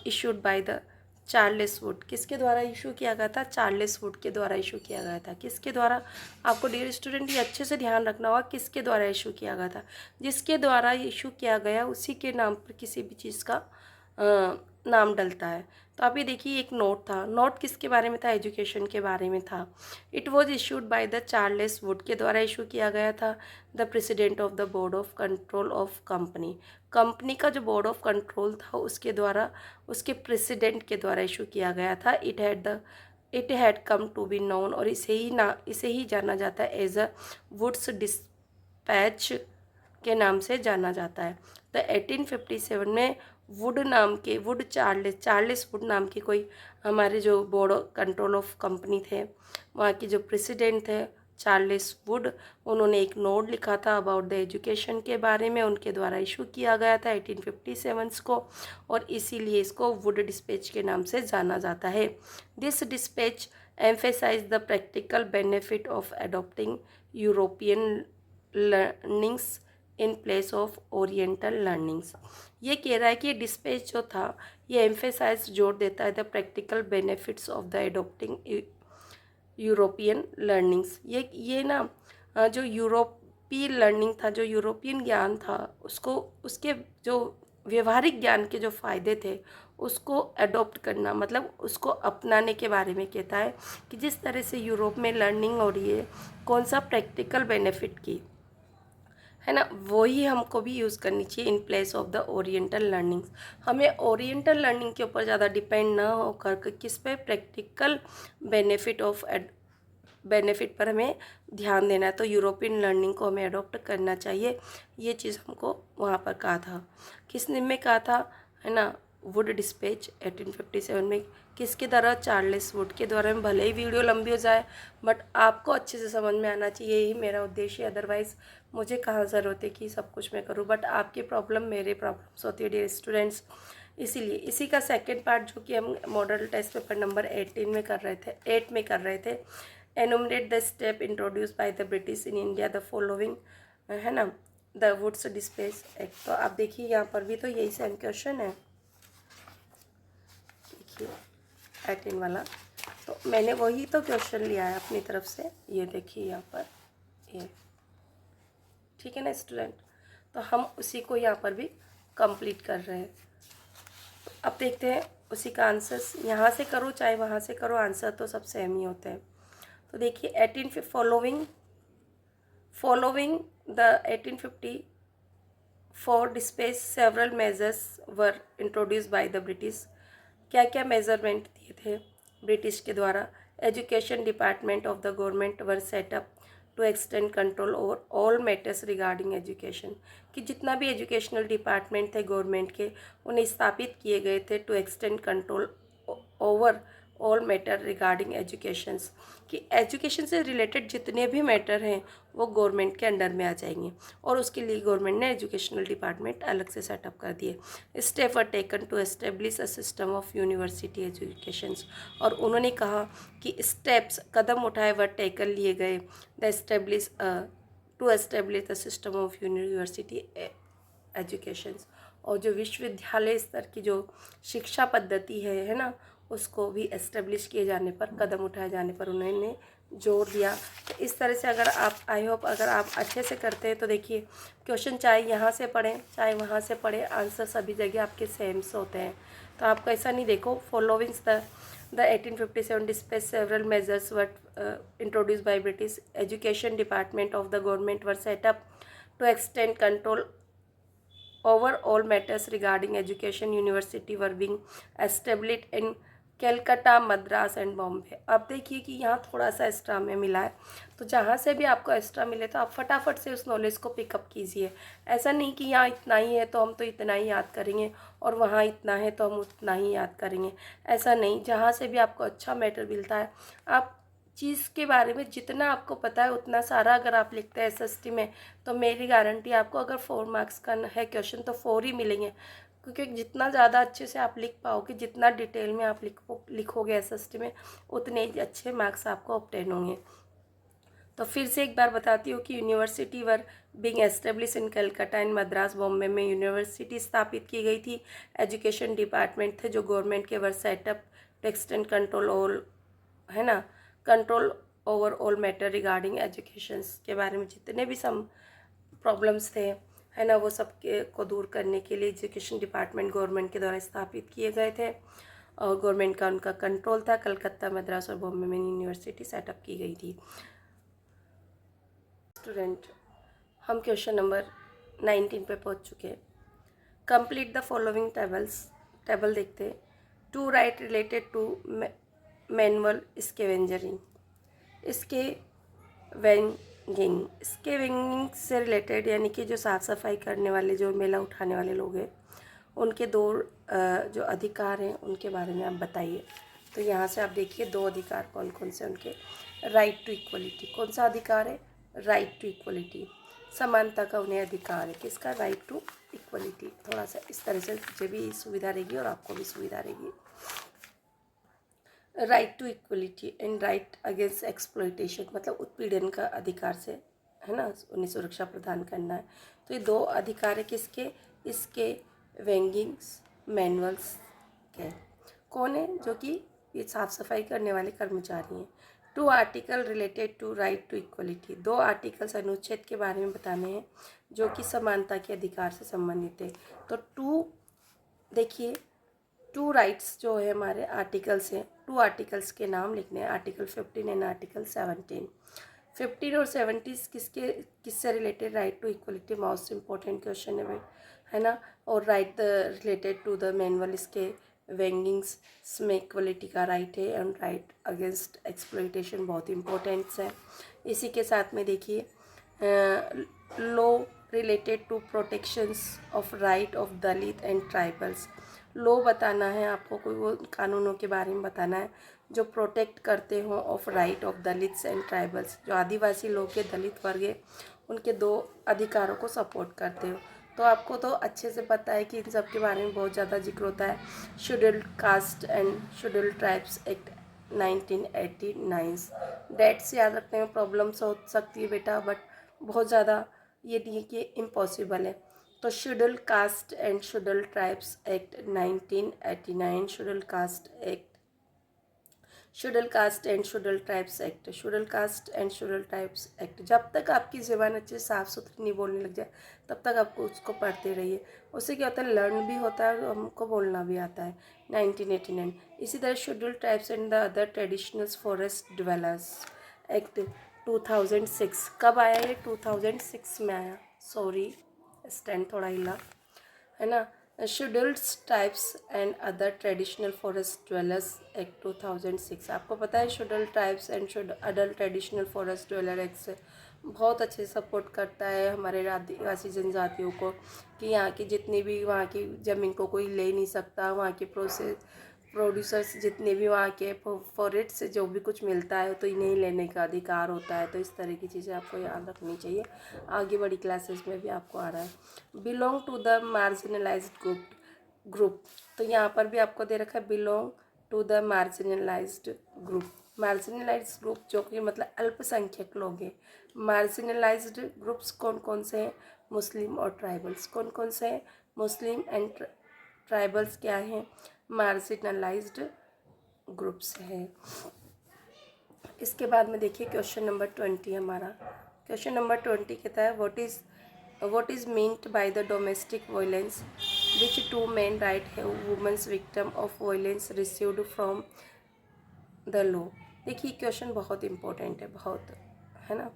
issued by the Charles Wood, किसके द्वारा इशू किया गया था, चार्ल्स वुड के द्वारा इशू किया गया था। किसके द्वारा, आपको डियर स्टूडेंट ये अच्छे से ध्यान रखना होगा, किसके द्वारा इशू किया गया था। जिसके द्वारा इशू किया गया उसी के नाम पर किसी भी चीज़ का नाम डलता है। तो आप ये देखिए, एक नोट था। नोट किसके बारे में था, एजुकेशन के बारे में था। It was issued by the Charles Wood के द्वारा इशू किया गया था, the president of the board of control of company का जो बोर्ड ऑफ कंट्रोल था उसके द्वारा, उसके प्रेसिडेंट के द्वारा इशू किया गया था। It had come to be known, और इसे ही जाना जाता है एज अ वुड्स डिस्पैच के नाम से जाना जाता है। तो 1857 में चार्ल्स वुड नाम के कोई हमारे जो बोर्ड कंट्रोल ऑफ कंपनी थे, वहाँ के जो प्रेसिडेंट थे चार्ल्स वुड, उन्होंने एक नोट लिखा था अबाउट द एजुकेशन के बारे में, उनके द्वारा इशू किया गया था 1857 को, और इसीलिए इसको वुड डिस्पैच के नाम से जाना जाता है। This dispatch emphasise the practical benefit of adopting European learnings in place of oriental learnings. ये कह रहा है कि ये डिस्पैच जो था ये एम्फेसाइज जोड़ देता है the practical benefits of the adopting European learnings. ये ना जो यूरोपीय लर्निंग था, जो यूरोपियन ज्ञान था, उसके जो व्यवहारिक ज्ञान के जो फ़ायदे थे उसको अडॉप्ट करना, मतलब उसको अपनाने के बारे में कहता है कि जिस तरह से यूरोप में लर्निंग हो रही है, कौन सा प्रैक्टिकल बेनिफिट की, है ना, वही हमको भी यूज़ करनी चाहिए इन place of the oriental learning. हमें ओरिएंटल लर्निंग के ऊपर ज़्यादा डिपेंड ना होकर किस पे, प्रैक्टिकल बेनिफिट पर हमें ध्यान देना है। तो यूरोपियन लर्निंग को हमें अडॉप्ट करना चाहिए। ये चीज़ हमको वहाँ पर कहा था। किसने में कहा था, है ना, वुड डिस्पैच 1857 में। किसके द्वारा, चार्ल्स वुड के द्वारा। में भले ही वीडियो लंबी हो जाए बट आपको अच्छे से समझ में आना चाहिए, यही मेरा उद्देश्य है। अदरवाइज़ मुझे कहाँ ज़रूरत है कि सब कुछ मैं करूँ, बट आपकी प्रॉब्लम मेरे प्रॉब्लम्स होती है डियर स्टूडेंट्स। इसीलिए इसी का सेकंड पार्ट जो कि हम मॉडल टेस्ट पेपर नंबर 8 में कर रहे थे, enumerate the step introduce by the British in India the following, है ना, द वुड्स डिस्पेस एक्ट। तो आप देखिए यहाँ पर भी तो यही सेम क्वेश्चन है, देखिए 18 वाला। तो मैंने वही तो क्वेश्चन लिया है अपनी तरफ से, ये देखिए यहाँ पर ये, ठीक है ना स्टूडेंट। तो हम उसी को यहाँ पर भी कंप्लीट कर रहे हैं। तो अब देखते हैं उसी का आंसर्स, यहाँ से करो चाहे वहाँ से करो, आंसर तो सब सेम ही होते हैं। तो देखिए 18 following the 1854 despatch several measures were introduce by the British. क्या क्या मेजरमेंट दिए थे ब्रिटिश के द्वारा। Education department of the government were set up to extend control over all matters regarding education, कि जितना भी एजुकेशनल डिपार्टमेंट थे गवर्नमेंट के, उन्हें स्थापित किए गए थे to extend control over all matter regarding educations, कि एजुकेशन से रिलेटेड जितने भी मैटर हैं वो गवर्नमेंट के अंडर में आ जाएंगे, और उसके लिए गवर्नमेंट ने एजुकेशनल डिपार्टमेंट अलग से सेटअप कर दिए। Step were taken to establish a system of university educations, और उन्होंने कहा कि स्टेप्स, कदम उठाए, वर टेकन लिए गए to establish the system of university educations, और जो विश्वविद्यालय स्तर की जो शिक्षा पद्धति है ना, उसको भी एस्टेब्लिश किए जाने पर, कदम उठाए जाने पर उन्होंने जोर दिया। तो इस तरह से अगर आप, आई होप अगर आप अच्छे से करते हैं तो देखिए क्वेश्चन चाहे यहाँ से पढ़ें चाहे वहाँ से पढ़ें, आंसर सभी जगह आपके सेम से होते हैं। तो आपको ऐसा नहीं, देखो followings the 1857 despatch several measures were introduce by British, education department of the government were set up to extend control over all matters regarding education, university were being established in Calcutta, Madras and Bombay. अब देखिए कि यहाँ थोड़ा सा एक्स्ट्रा में मिला है, तो जहाँ से भी आपको एक्स्ट्रा मिले तो आप फटाफट से उस नॉलेज को पिकअप कीजिए। ऐसा नहीं कि यहाँ इतना ही है तो हम तो इतना ही याद करेंगे और वहाँ इतना है तो हम उतना ही याद करेंगे, ऐसा नहीं। जहाँ से भी आपको अच्छा मैटर मिलता है, आप चीज़ के बारे में जितना आपको पता है उतना सारा अगर आप लिखते हैं एसएसटी में, तो मेरी गारंटी आपको, अगर 4 मार्क्स का है क्वेश्चन तो 4 ही मिलेंगे, क्योंकि जितना ज़्यादा अच्छे से आप लिख पाओगे, जितना डिटेल में आप लिखोगे एसएसटी में, उतने ही अच्छे मार्क्स आपको ऑब्टेन होंगे। तो फिर से एक बार बताती हूँ कि university were being establish in Calcutta and Madras, Bombay में यूनिवर्सिटी स्थापित की गई थी। एजुकेशन डिपार्टमेंट थे जो गवर्नमेंट के were set up to extend control all, है ना, control over all matter regarding education, के बारे में जितने भी सम प्रॉब्लम्स थे, है ना, वो सब को दूर करने के लिए एजुकेशन डिपार्टमेंट गवर्नमेंट के द्वारा स्थापित किए गए थे, और गवर्नमेंट का उनका कंट्रोल था। कलकत्ता, मद्रास और बॉम्बे में यूनिवर्सिटी सेटअप की गई थी। स्टूडेंट, हम क्वेश्चन नंबर 19 पे पहुंच चुके हैं। कंप्लीट द फॉलोइंग टेबल देखते हैं। To right related to manual scavenging, scavenging से रिलेटेड, यानी कि जो साफ़ सफाई करने वाले, जो मेला उठाने वाले लोग हैं, उनके दो जो अधिकार हैं उनके बारे में आप बताइए। तो यहाँ से आप देखिए 2 अधिकार कौन कौन से उनके। राइट टू इक्वलिटी, कौन सा अधिकार है, राइट टू इक्वलिटी, समानता का उन्हें अधिकार है। किसका, राइट टू इक्वलिटी। थोड़ा सा इस तरह से मुझे भी सुविधा रहेगी और आपको भी सुविधा रहेगी। Right to equality and right against exploitation, मतलब उत्पीड़न का अधिकार से, है ना, उन्हें सुरक्षा प्रदान करना है। तो ये 2 अधिकार है किसके, इसके वेंगिंग्स मैनुअल्स के। कौन है, जो कि ये साफ़ सफाई करने वाले कर्मचारी हैं। 2 article related to right to equality, 2 articles अनुच्छेद के बारे में बताने हैं जो कि समानता के अधिकार से संबंधित है। तो 2 देखिए, 2 राइट्स जो है हमारे आर्टिकल्स हैं, 2 आर्टिकल्स के नाम लिखने हैं, आर्टिकल 15 एंड आर्टिकल 17। 15 और 70 किससे related? Right to equality, most important question है ना। और right the related to the manual, इसके वेंगिंग्स में इक्वलिटी का राइट है। एंड राइट अगेंस्ट एक्सप्लॉइटेशन बहुत इंपॉर्टेंट है। इसी के साथ में देखिए law related to protections of right of Dalit and tribals. Law बताना है आपको, कोई वो कानूनों के बारे में बताना है जो प्रोटेक्ट करते हो of right of Dalits and tribals. जो आदिवासी लोग के दलित वर्ग है उनके 2 अधिकारों को सपोर्ट करते हो। तो आपको तो अच्छे से पता है कि इन सब के बारे में बहुत ज़्यादा जिक्र होता है। Scheduled caste and scheduled tribes act 1989। Dates याद रखने में प्रॉब्लम्स हो सकती है बेटा, बट बहुत ज़्यादा ये नहीं कि इम्पॉसिबल है। तो scheduled caste and scheduled tribes act 1989, scheduled caste act, schedule caste and schedule tribes act, schedule caste and schedule tribes act. जब तक आपकी ज़बान अच्छे साफ़ सुथरी नहीं बोलने लग जाए तब तक आपको उसको पढ़ते रहिए। उससे क्या होता है, लर्न भी होता है और हमको बोलना भी आता है। 1989। इसी तरह schedule tribes and the other traditionals forest developers act 2006। कब आया ये? 2006 में आया। सॉरी, स्टैंड थोड़ा हिला, है ना। Scheduled tribes and other traditional forest dwellers act 2006। आपको पता है scheduled tribes and other traditional forest dweller act से बहुत अच्छे से सपोर्ट करता है हमारे आदिवासी जनजातियों को कि यहाँ की जितनी भी वहाँ की ज़मीन को कोई ले नहीं सकता। वहाँ के प्रोड्यूसर्स जितने भी वहाँ के फॉरेस्ट से जो भी कुछ मिलता है तो इन्हें लेने का अधिकार होता है। तो इस तरह की चीज़ें आपको याद रखनी चाहिए, आगे बड़ी क्लासेस में भी आपको आ रहा है। Belong to the marginalised group, तो यहाँ पर भी आपको दे रखा है belong to the marginalised group. Marginalised group जो कि मतलब अल्पसंख्यक लोग हैं। मार्जिनलाइज्ड ग्रुप्स कौन कौन से हैं? मुस्लिम और ट्राइबल्स। कौन कौन से हैं? मुस्लिम एंड ट्राइबल्स क्या हैं? मार्जिनलाइज्ड ग्रुप्स है। इसके बाद में देखिए क्वेश्चन नंबर 20 हमारा। क्वेश्चन नंबर 20 कहता है what is meant by the domestic violence which 2 men right have women's victim of violence received from the law। देखिए क्वेश्चन बहुत इंपॉर्टेंट है, बहुत, है ना।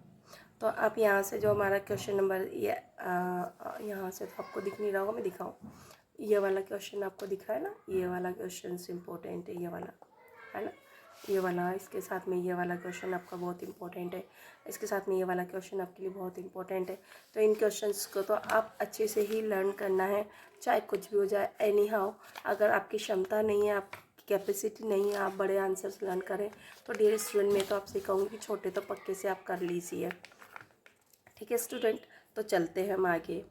तो आप यहाँ से जो हमारा क्वेश्चन नंबर ये यहाँ से तो आपको दिख नहीं रहा होगा, मैं दिखाऊँ। ये वाला क्वेश्चन आपको दिख रहा है ना, ये वाला क्वेश्चन इम्पोर्टेंट है, ये वाला, है ना, ये वाला। इसके साथ में ये वाला क्वेश्चन आपका बहुत इंपॉर्टेंट है, इसके साथ में ये वाला क्वेश्चन आपके लिए बहुत इंपॉर्टेंट है। तो इन क्वेश्चंस को तो आप अच्छे से ही लर्न करना है, चाहे कुछ भी हो जाए। एनी हाउ अगर आपकी क्षमता नहीं है, आपकी कैपेसिटी नहीं है, आप बड़े आंसर्स लर्न करें तो डियर स्टूडेंट मैं तो आपसे कहूँगी कि छोटे तो पक्के से आप कर लीजिए। ठीक है स्टूडेंट, तो चलते हैं हम आगे,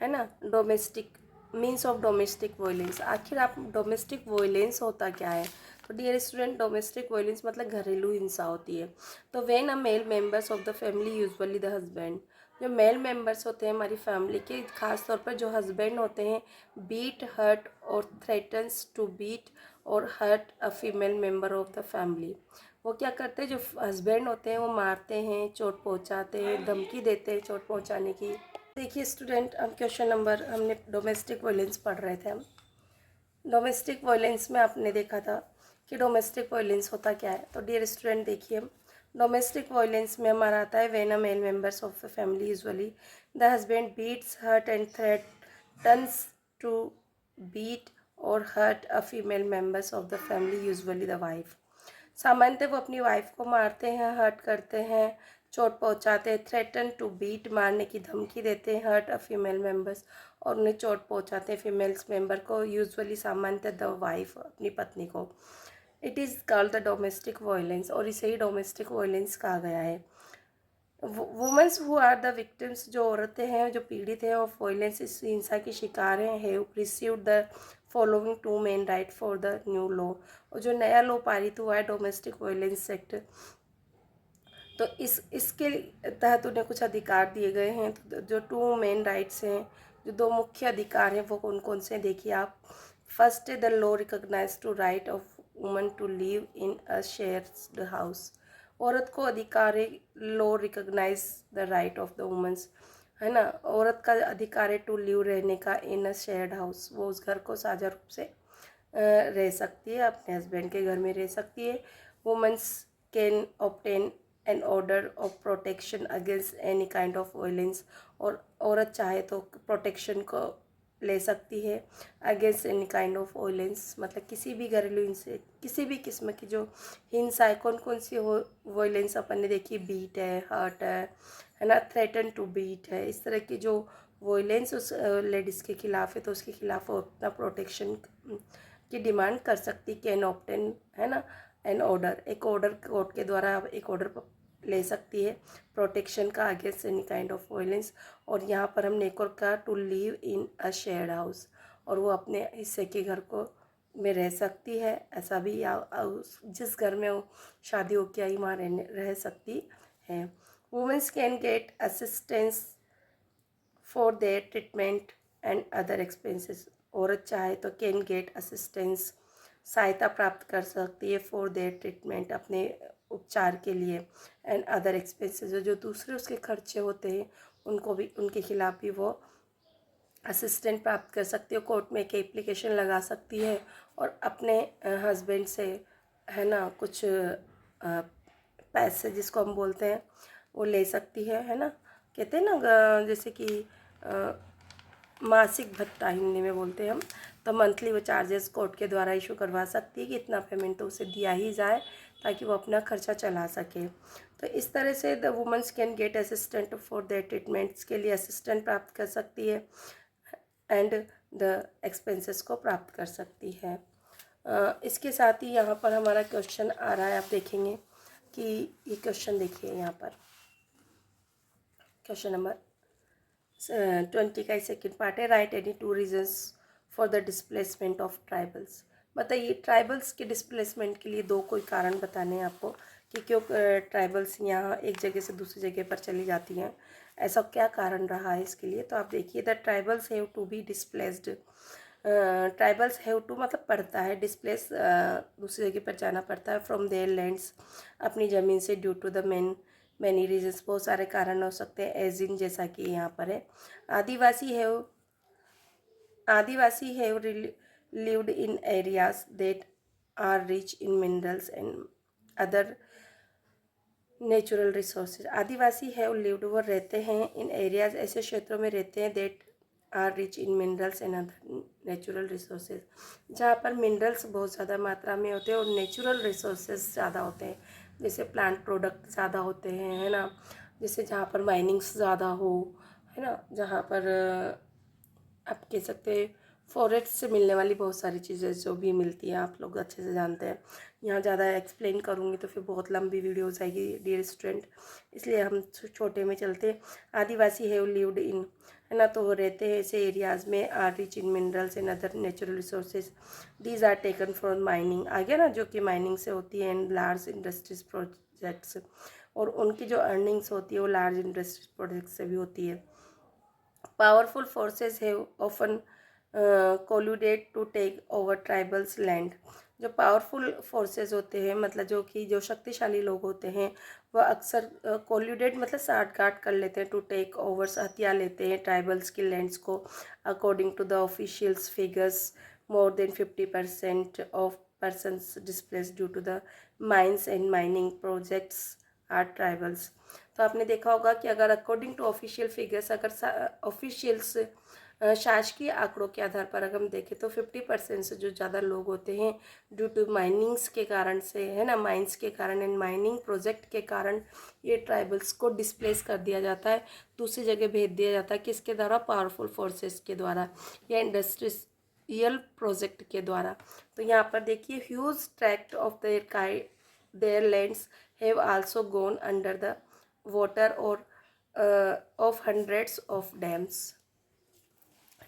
है ना। Domestic means of domestic violence. आखिर आप डोमेस्टिक वायलेंस होता क्या है? तो डियर स्टूडेंट डोमेस्टिक वायलेंस मतलब घरेलू हिंसा होती है। तो when a male members of the family, usually the husband, जो मेल मेंबर्स होते हैं हमारी फैमिली के, खास तौर पर जो हस्बैंड होते हैं, बीट, हर्ट और थ्रेटन्स टू बीट और hurt a female member of the family. वो क्या करते हैं, जो हस्बैंड होते हैं वो मारते हैं, चोट पहुंचाते हैं, धमकी देते हैं चोट पहुंचाने की। देखिए स्टूडेंट, हम क्वेश्चन नंबर, हमने डोमेस्टिक वायलेंस पढ़ रहे थे हम। डोमेस्टिक वायलेंस में आपने देखा था कि डोमेस्टिक वायलेंस होता क्या है। तो डियर स्टूडेंट देखिए, डोमेस्टिक वायलेंस में हमारा आता है when a male members of the family, usually the husband beats, hurt and threatens to beat और hurt a female members of the family, usually the wife. सामान्यतः वो अपनी वाइफ को मारते हैं, हर्ट करते हैं, चोट पहुंचाते हैं, थ्रेटन टू बीट, मारने की धमकी देते हैं, हर्ट अ फीमेल मेंबर्स, और उन्हें चोट पहुंचाते हैं फीमेल्स मेंबर को, यूजुअली सामान्यतः द वाइफ, अपनी पत्नी को। It is called the domestic violence, और इसे ही डोमेस्टिक वायलेंस कहा गया है। Women's who are the victims, जो औरतें हैं जो पीड़ित हैं ऑफ वायलेंस, इस हिंसा की शिकार हैं, have received the following 2 main right for the new law. और जो नया लॉ पारित हुआ है डोमेस्टिक वायलेंस एक्ट, तो इसके तहत उन्हें कुछ अधिकार दिए गए हैं। तो जो 2 मेन राइट्स हैं, जो 2 मुख्य अधिकार हैं, वो कौन कौन से हैं देखिए आप। फर्स्ट है the law recognise to right of woman to live in a shared house. औरत को अधिकार है, law recognise the right of the women's, है ना। औरत का अधिकार है टू लिव, रहने का, इन अ शेयर्ड हाउस, वो उस घर को साझा रूप से रह सकती है, अपने हस्बैंड के घर में रह सकती है। Women's can obtain an order of protection against any kind of violence, और औरत चाहे तो प्रोटेक्शन को ले सकती है against any kind of violence, मतलब किसी भी घरेलू हिंसा, किसी भी किस्म की जो हिंसा है। कौन कौन सी हो वायलेंस अपन ने देखी, बीट है, हर्ट है ना, थ्रेटन टू बीट है, इस तरह की जो वायलेंस उस लेडीज़ के खिलाफ है तो उसके खिलाफ वो अपना प्रोटेक्शन की डिमांड कर सकती, कैन ऑब्टेन, है ना, एन ऑर्डर, एक ऑर्डर कोर्ट के द्वारा एक ऑर्डर ले सकती है प्रोटेक्शन का against any kind of violence. और यहाँ पर हमने एक और कहा to live in a shared house, और वो अपने हिस्से के घर को में रह सकती है, ऐसा भी, या जिस घर में वो शादी हो के आई वहाँ रह सकती है। Women's can get assistance for their treatment and other expenses, औरत चाहे तो कैन गेट असिस्टेंस, सहायता प्राप्त कर सकती है, फॉर देयर ट्रीटमेंट, अपने उपचार के लिए, एंड अदर एक्सपेंसेस, जो दूसरे उसके खर्चे होते हैं उनको भी, उनके खिलाफ भी वो असिस्टेंट प्राप्त कर सकती है। कोर्ट में एक एप्लीकेशन लगा सकती है और अपने हस्बैंड से, है ना, कुछ पैसे जिसको हम बोलते हैं वो ले सकती है ना, कहते हैं ना जैसे कि मासिक भत्ता हिंदी में बोलते हैं हम, तो मंथली वो चार्जेस कोर्ट के द्वारा इशू करवा सकती है कि इतना पेमेंट तो उसे दिया ही जाए ताकि वो अपना खर्चा चला सके। तो इस तरह से the women's can get assistant for their treatments, के लिए असिस्टेंट प्राप्त कर सकती है एंड द एक्सपेंसेस को प्राप्त कर सकती है। इसके साथ ही यहाँ पर हमारा क्वेश्चन आ रहा है, आप देखेंगे कि ये क्वेश्चन देखिए यहाँ पर, क्वेश्चन नंबर 20 का सेकेंड पार्ट है, right any 2 reasons for the displacement of tribals. बताइए ट्राइबल्स के डिस्प्लेसमेंट के लिए 2 कोई कारण बताने हैं आपको कि क्यों ट्राइबल्स यहाँ एक जगह से दूसरी जगह पर चली जाती हैं, ऐसा क्या कारण रहा है इसके लिए। तो आप देखिए, the tribals have to be displaced, tribals have to मतलब पड़ता है, डिस्प्लेस दूसरी जगह पर जाना पड़ता है, फ्रॉम देयर लैंड्स, अपनी ज़मीन से, due to the many reasons, बहुत सारे कारण हो सकते हैं, एज इन, जैसा कि यहाँ पर है, आदिवासी have lived in areas that are rich in minerals and other natural resources. Adivasi have lived, वो रहते हैं, इन एरियाज, ऐसे क्षेत्रों में रहते हैं, that are rich in minerals and other natural resources, जहाँ पर मिनरल्स बहुत ज़्यादा मात्रा में होते हैं और नेचुरल रिसोर्सेज ज़्यादा होते हैं, जैसे प्लांट प्रोडक्ट ज़्यादा होते हैं, है ना, जैसे जहाँ पर माइनिंग्स ज़्यादा हो, है ना, जहाँ पर आप कह सकते हैं फॉरेस्ट से मिलने वाली बहुत सारी चीज़ें जो भी मिलती हैं, आप लोग अच्छे से जानते हैं। यहाँ ज़्यादा एक्सप्लेन करूँगी तो फिर बहुत लंबी वीडियो हो जाएगी डियर स्टूडेंट, इसलिए हम छोटे में चलते हैं। आदिवासी हैव लिव्ड इन, है ना, तो वो रहते हैं ऐसे एरियाज़ में, are rich in minerals and other natural resources, these are taken from mining, आ गया ना, जो कि माइनिंग से होती है, एंड लार्ज इंडस्ट्रीज प्रोजेक्ट्स, और उनकी जो अर्निंग्स होती है वो लार्ज इंडस्ट्रीज प्रोजेक्ट से भी होती है। Powerful forces have often colluded to take over tribals land, जो पावरफुल फोर्सेस होते हैं, मतलब जो शक्तिशाली लोग होते हैं, वह अक्सर कोल्यूडेड मतलब साठगांठ कर लेते हैं, टू टेक ओवर हथिया लेते हैं ट्राइबल्स की लैंड्स को। According to the officials figures, more than 50% of persons displaced due to the mines and mining projects are tribals। तो आपने देखा होगा कि अगर अकॉर्डिंग टू ऑफिशियल फिगर्स, अगर ऑफिशियल्स शासकीय आंकड़ों के आधार पर अगर हम देखें तो 50% से जो ज़्यादा लोग होते हैं ड्यू टू माइनिंग्स के कारण से, है ना, माइंस के कारण एंड माइनिंग प्रोजेक्ट के कारण ये ट्राइबल्स को डिस्प्लेस कर दिया जाता है, दूसरी जगह भेज दिया जाता है, किसके द्वारा, पावरफुल फोर्सेस के द्वारा या इंडस्ट्रियल प्रोजेक्ट के द्वारा। तो यहाँ पर देखिए, huge tract of their lands have also gone under the water और ऑफ हंड्रेड्स ऑफ डैम्स।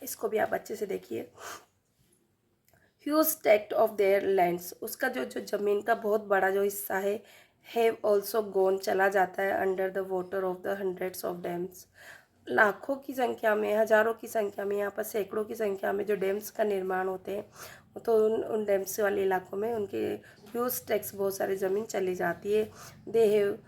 इसको भी आप अच्छे से देखिए, huge tract of their lands, उसका जो ज़मीन का बहुत बड़ा जो हिस्सा है, हैव ऑल्सो गोन, चला जाता है, under the water of the hundreds of dams, लाखों की संख्या में, हज़ारों की संख्या में, यहाँ पर सैकड़ों की संख्या में जो डैम्स का निर्माण होते हैं, तो उन डैम्स वाले इलाकों में उनके ह्यूज टैक्स, बहुत सारी ज़मीन चली जाती है। They have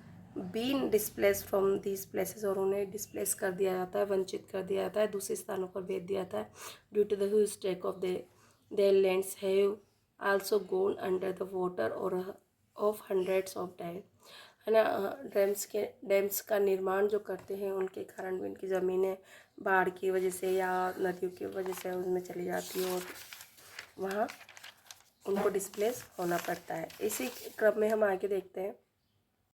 been displace from these places, और उन्हें डिस्प्लेस कर दिया जाता है, वंचित कर दिया जाता है, दूसरे स्थानों पर भेज दिया जाता है, due to the huge tract of their lands have also gone under the water or of hundreds of times, है ना, डैम्स का निर्माण जो करते हैं उनके कारण भी उनकी ज़मीनें बाढ़ की वजह से या नदियों की वजह से उनमें चली जाती है और वहाँ उनको डिस्प्लेस होना पड़ता है। इसी क्रम में हम आगे देखते हैं